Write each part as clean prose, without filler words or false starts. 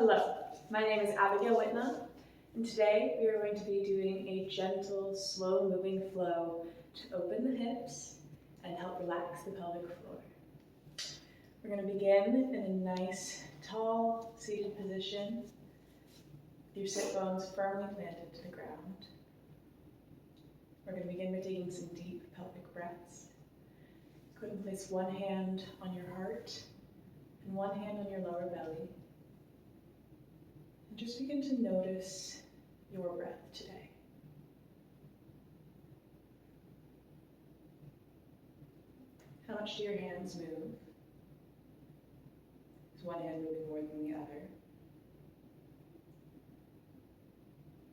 Hello, my name is Abigayle Whitnah, and today we are going to be doing a gentle, slow-moving flow to open the hips and help relax the pelvic floor. We're going to begin in a nice, tall, seated position, with your sit bones firmly planted to the ground. We're going to begin by taking some deep pelvic breaths. Go ahead and place one hand on your heart and one hand on your lower belly. And just begin to notice your breath today. How much do your hands move? Is one hand moving more than the other?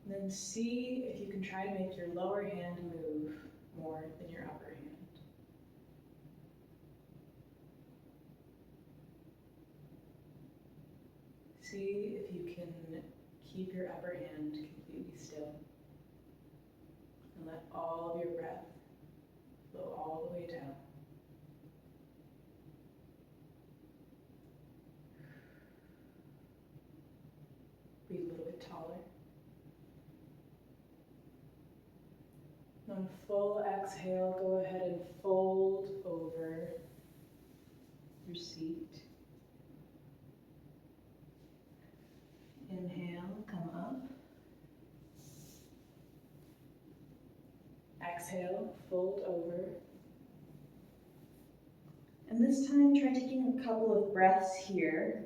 And then see if you can try to make your lower hand move more than your upper hand. See if you can keep your upper hand completely still and let all of your breath flow all the way down. Breathe a little bit taller. On a full exhale, go ahead and fold over your seat. Inhale, come up. Exhale, fold over. And this time, try taking a couple of breaths here.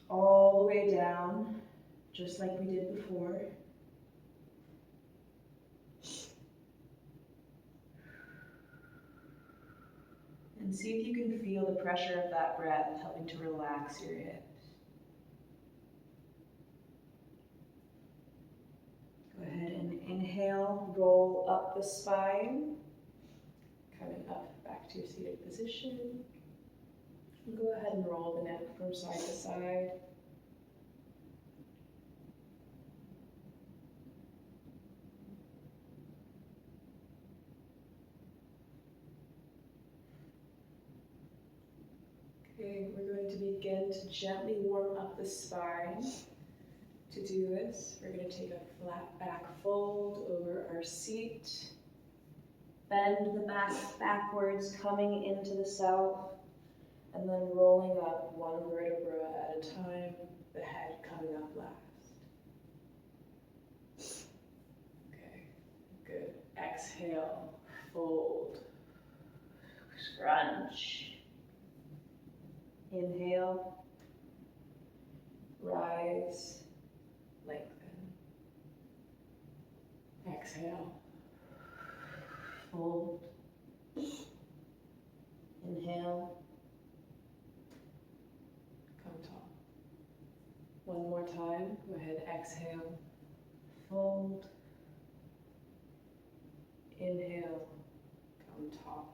All the way down, just like we did before. And see if you can feel the pressure of that breath helping to relax your hips. Go ahead and inhale, roll up the spine, coming up back to your seated position. And go ahead and roll the neck from side to side. Okay, we're going to begin to gently warm up the spine. To do this, we're going to take a flat back fold over our seat. Bend the back backwards, coming into the self, and then rolling up one vertebra at a time, the head coming up last. Okay, good. Exhale, fold, scrunch. Inhale, rise, lengthen. Exhale, fold. Inhale, come tall. One more time, go ahead, exhale, fold. Inhale, come tall.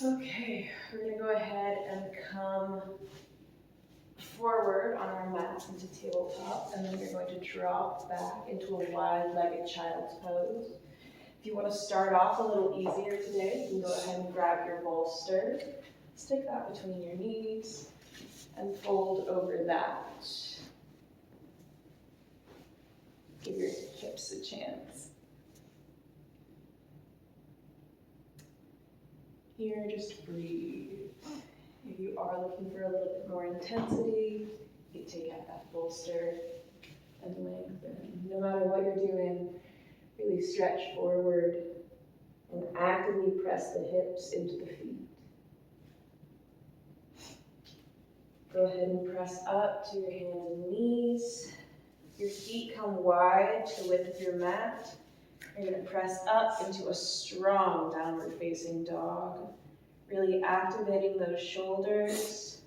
Okay, we're going to go ahead and come forward on our mat into tabletop, and then you're going to drop back into a wide-legged child's pose. If you want to start off a little easier today, you can go ahead and grab your bolster, stick that between your knees, and fold over that. Give your hips a chance. Here, just breathe. If you are looking for a little bit more intensity, you take out that bolster and lengthen. No matter what you're doing, really stretch forward and actively press the hips into the feet. Go ahead and press up to your hands and knees. Your feet come wide to the width of your mat. You're going to press up into a strong downward facing dog. Really activating those shoulders.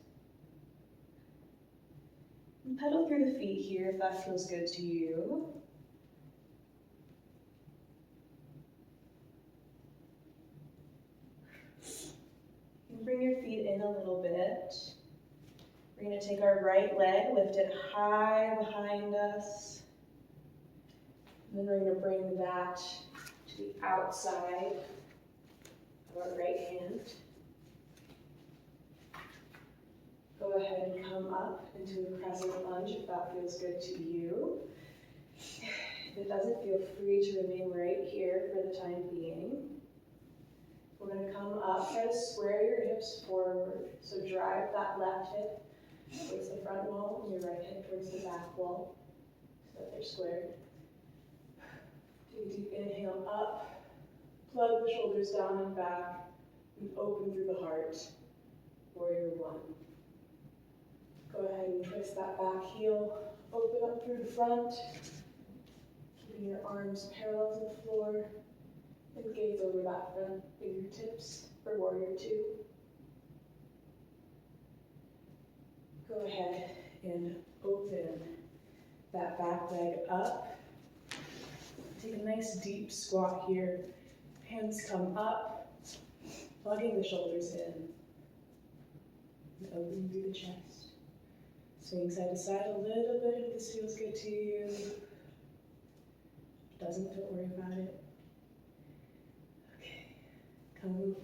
And pedal through the feet here if that feels good to you. And bring your feet in a little bit. We're going to take our right leg, lift it high behind us. And then we're going to bring that to the outside of our right hand. go ahead and come up into a crescent lunge if that feels good to you. If it doesn't, feel free to remain right here for the time being. We're going to come up, try to square your hips forward. So drive that left hip towards the front wall and your right hip towards the back wall so that they're squared. Take a deep inhale up, plug the shoulders down and back, and open through the heart. Warrior one. Go ahead and twist that back heel, open up through the front, keeping your arms parallel to the floor, and gaze over that front fingertips for warrior two. Go ahead and open that back leg up. Take a nice deep squat here. Hands come up, plugging the shoulders in, and opening through the chest. Swing side to side a little bit if this feels good to you. If it doesn't, don't worry about it. Okay, come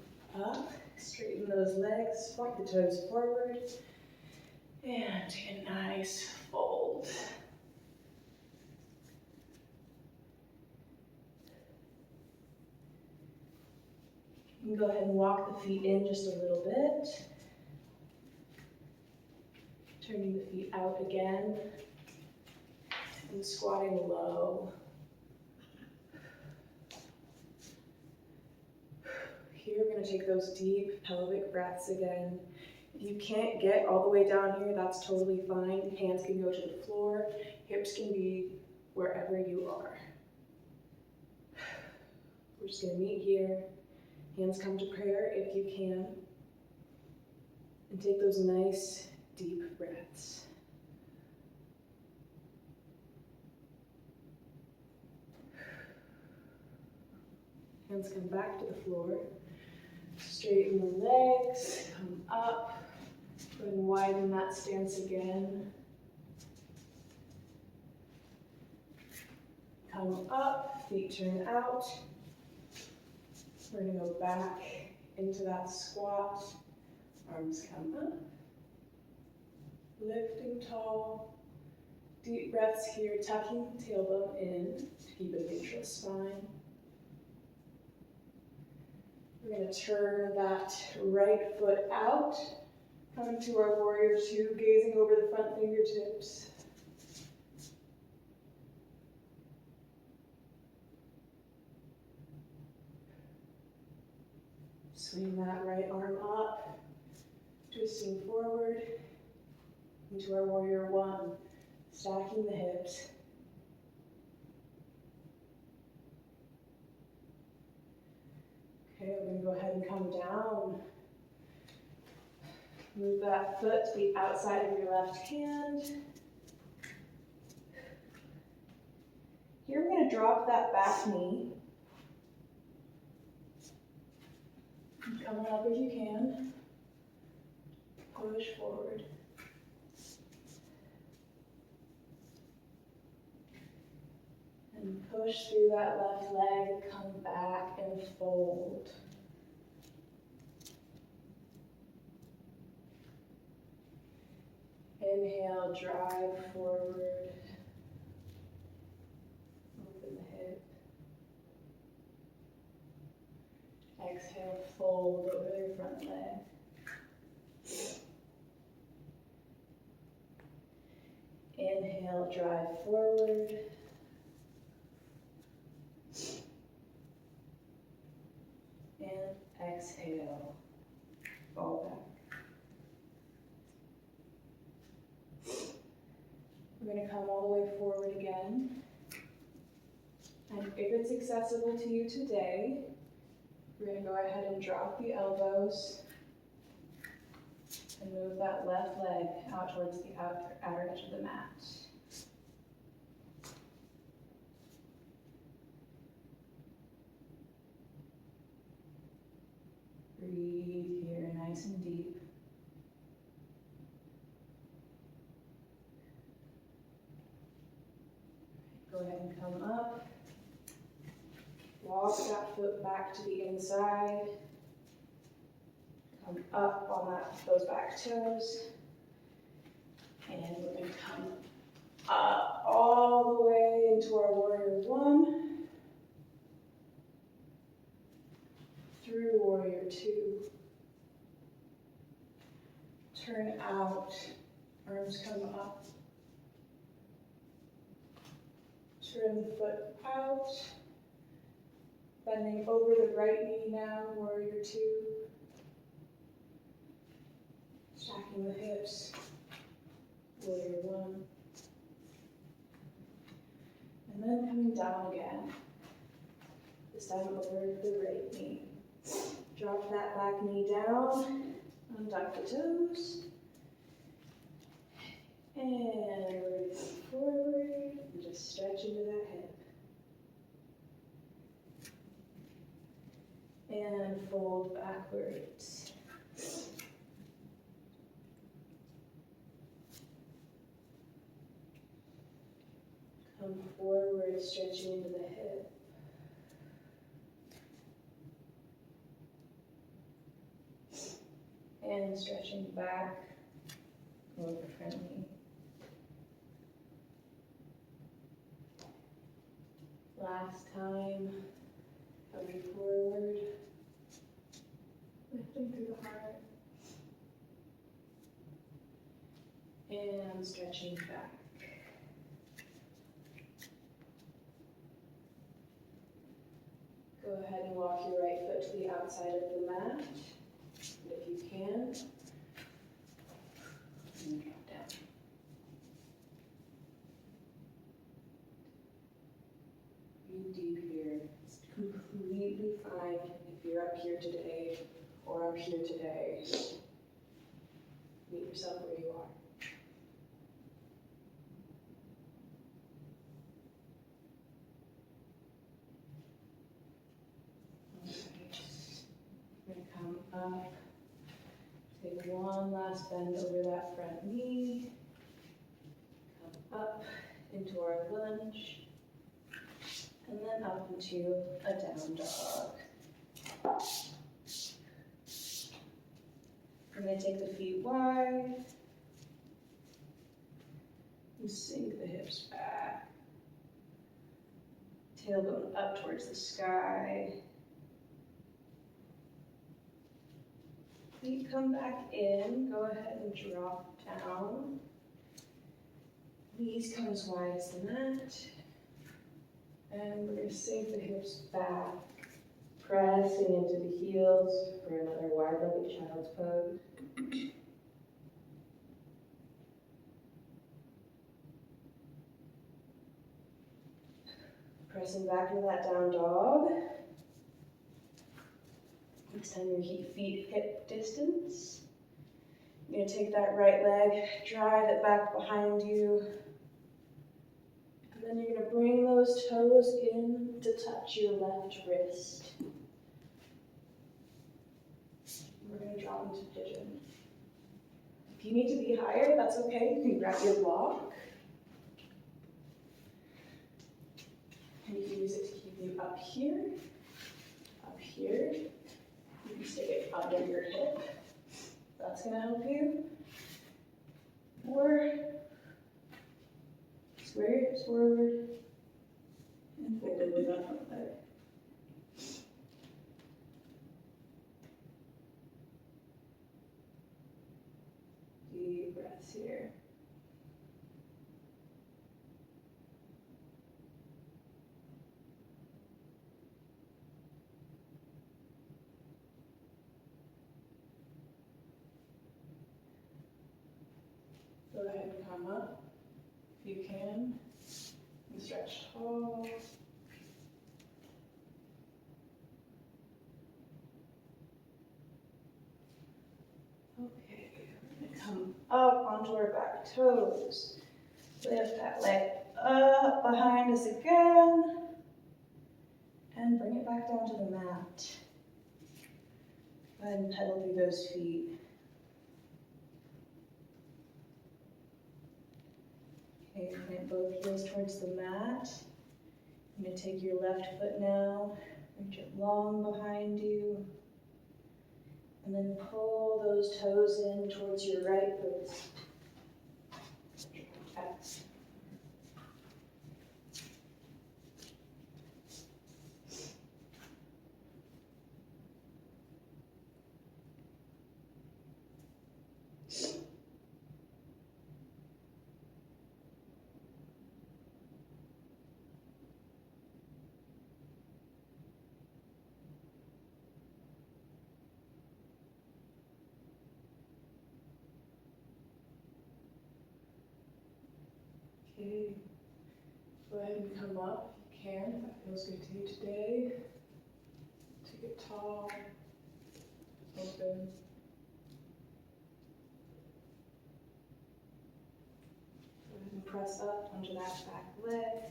up, straighten those legs, point the toes forward, and take a nice fold. You can go ahead and walk the feet in just a little bit. Turning the feet out again and squatting low. Here we're going to take those deep pelvic breaths again. If you can't get all the way down here, that's totally fine. Hands can go to the floor, hips can be wherever you are. We're just going to meet here. Hands come to prayer if you can. And take those nice deep breaths. Hands come back to the floor. Straighten the legs, come up. Go ahead and widen that stance again. Come up, feet turn out. We're going to go back into that squat. Arms come up. Lifting tall. Deep breaths here, tucking the tailbone in to keep a neutral spine. We're going to turn that right foot out. Coming to our warrior two, gazing over the front fingertips. Swing that right arm up, twisting forward into our warrior one, stacking the hips. Okay, we're going to go ahead and come down. Move that foot to the outside of your left hand. Here we're going to drop that back knee. Come on up if you can. Push forward. And push through that left leg, come back and fold. Inhale, drive forward. Open the hip. Exhale, fold over your front leg. Inhale, drive forward. And exhale, fall back. We're going to come all the way forward again. And if it's accessible to you today, we're going to go ahead and drop the elbows and move that left leg out towards the outer edge of the mat. Breathe here, nice and deep. Go ahead and come up. Walk that foot back to the inside. Come up on those back toes. And we're going to come up all the way into our warrior one, through warrior two, turn out, arms come up, turn the foot out, bending over the right knee now, warrior two, stacking the hips, warrior one, and then coming down again, this time over the right knee. Drop that back knee down, untuck the toes, and we're going to come forward and just stretch into that hip. And fold backwards. Come forward, stretching into the hip. And stretching back over the front knee. Last time, coming forward, lifting through the heart, and stretching back. Go ahead and walk your right foot to the outside of the mat. If you can, and drop down. Breathe deep here. It's completely fine if you're up here today or up here today. Meet yourself where you are. Okay. We're going to come up. Take one last bend over that front knee. Come up into our lunge. And then up into a down dog. We're going to take the feet wide. And sink the hips back. Tailbone up towards the sky. Feet come back in, go ahead and drop down. Knees come as wide as the mat. And we're going to sink the hips back, pressing into the heels for another wide-legged child's pose. Pressing back into that down dog. Extend your feet hip distance. You're going to take that right leg, drive it back behind you. And then you're going to bring those toes in to touch your left wrist. We're going to drop into pigeon. If you need to be higher, that's okay. You can grab your block. And you can use it to keep you up here, up here. You can stick it under your hip. That's going to help you. Or square your hips forward and fold over that front leg. Deep breaths here. Go ahead and come up if you can, and stretch tall. Okay, we're going to come up onto our back toes. Lift that leg up behind us again, and bring it back down to the mat. Go ahead and pedal through those feet. Okay, plant both heels towards the mat. You're going to take your left foot now, reach it long behind you, and then pull those toes in towards your right foot. Okay, go ahead and come up if you can, if that feels good to you today. Take it tall, open. Go ahead and press up onto that back leg.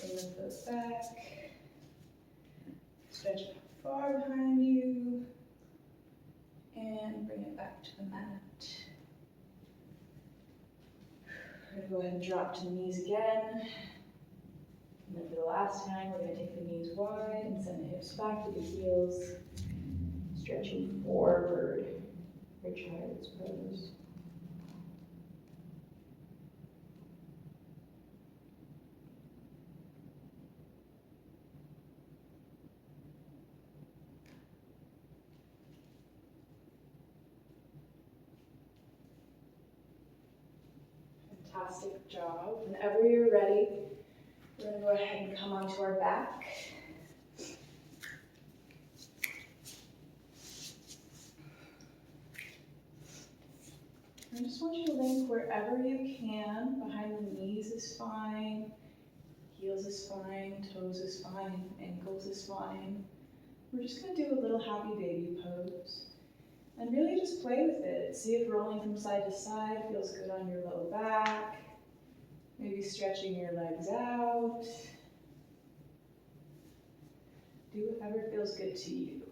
Bring the foot back. Stretch it far behind you. And bring it back to the mat. We're going to go ahead and drop to the knees again. And then for the last time, we're going to take the knees wide and send the hips back to the heels. Stretching forward for child's pose. Fantastic job. Whenever you're ready, we're going to go ahead and come onto our back. I just want you to link wherever you can. Behind the knees is fine, heels is fine, toes is fine, ankles is fine. We're just going to do a little happy baby pose. And really just play with it. See if rolling from side to side feels good on your low back. Maybe stretching your legs out. Do whatever feels good to you.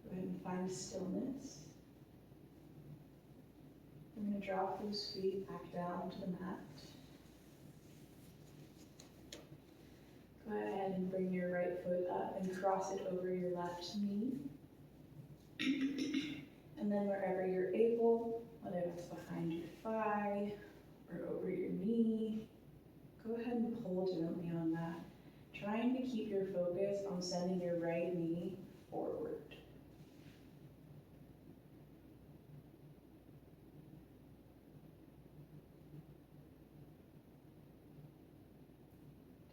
Go ahead and find stillness. I'm going to drop those feet back down to the mat. Go ahead and bring your right foot up and cross it over your left knee. And then wherever you're able, whether it's behind your thigh or over your knee, go ahead and pull gently on that, trying to keep your focus on sending your right knee forward.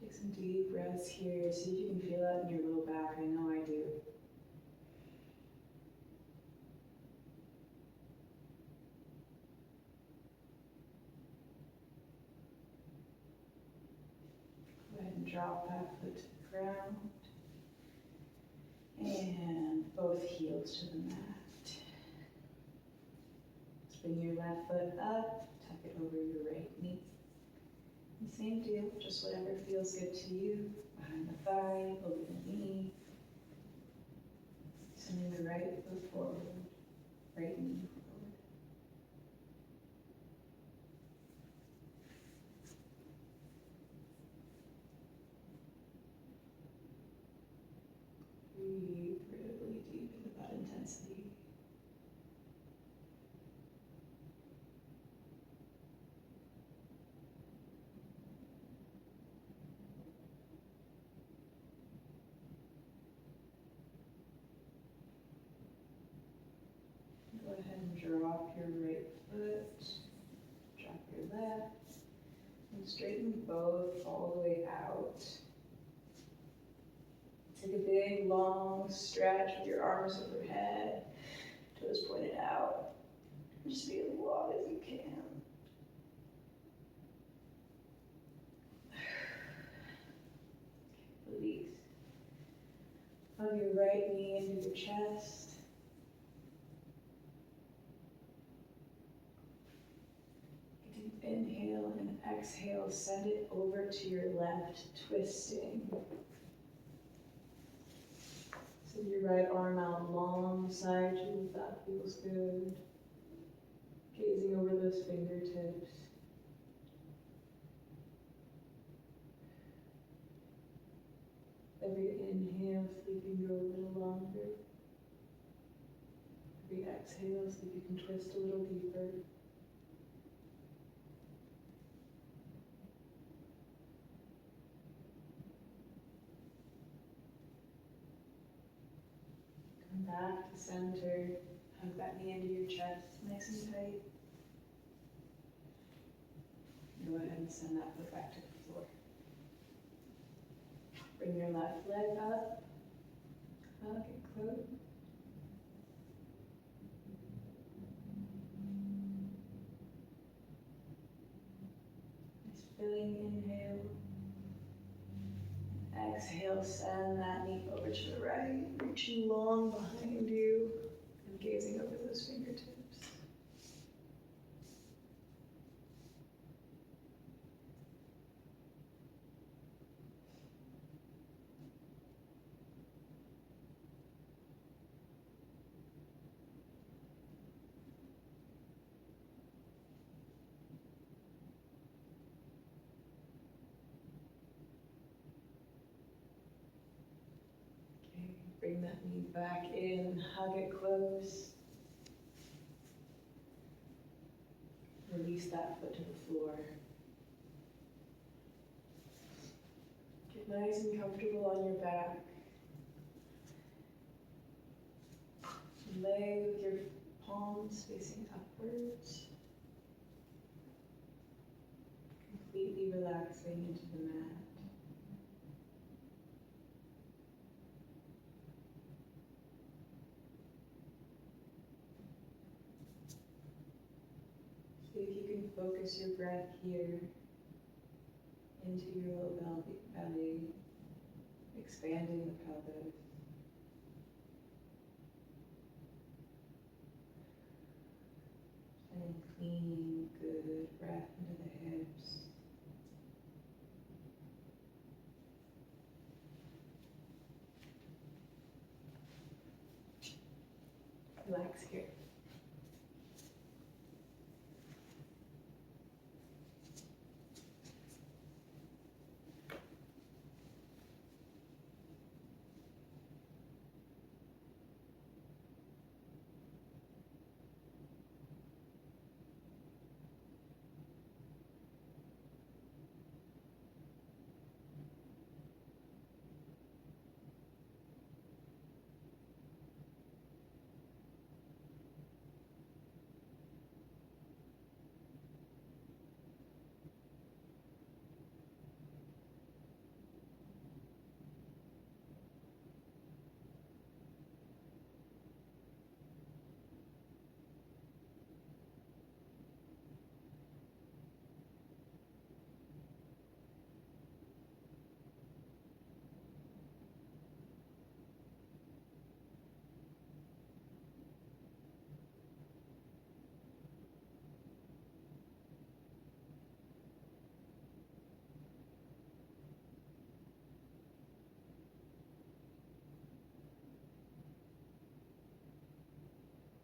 Take some deep breaths here. See if you can feel that in your low back. I know I do. Go ahead and drop that foot to the ground. And both heels to the mat. Just bring your left foot up, tuck it over your right knee. And same deal, just whatever feels good to you. Behind the thigh, over the knee. Sending the right foot forward, right knee forward. Breathe really deep into that intensity. Go ahead and drop your right foot, drop your left, and straighten both all the way out. Take a big, long stretch with your arms overhead, toes pointed out. Just be as long as you can. Release. Hug your right knee into your chest. Deep inhale and exhale, send it over to your left, twisting. Send your right arm out alongside you if that feels good. Gazing over those fingertips. Every inhale, see if you can go a little longer. Every exhale, see if you can twist a little deeper. Come back to center. Hug that knee into your chest, nice and tight. Go ahead and send that foot back to the floor. Bring your left leg up, hug it close. Nice filling inhale. Exhale, send that knee over to the right, reaching long behind you and gazing over those fingertips. Bring that knee back in, hug it close. Release that foot to the floor. Get nice and comfortable on your back. Lay with your palms facing upwards. Completely relaxing into the mat. See if you can focus your breath here into your low belly, expanding the pelvis. And clean, good breath into the hips.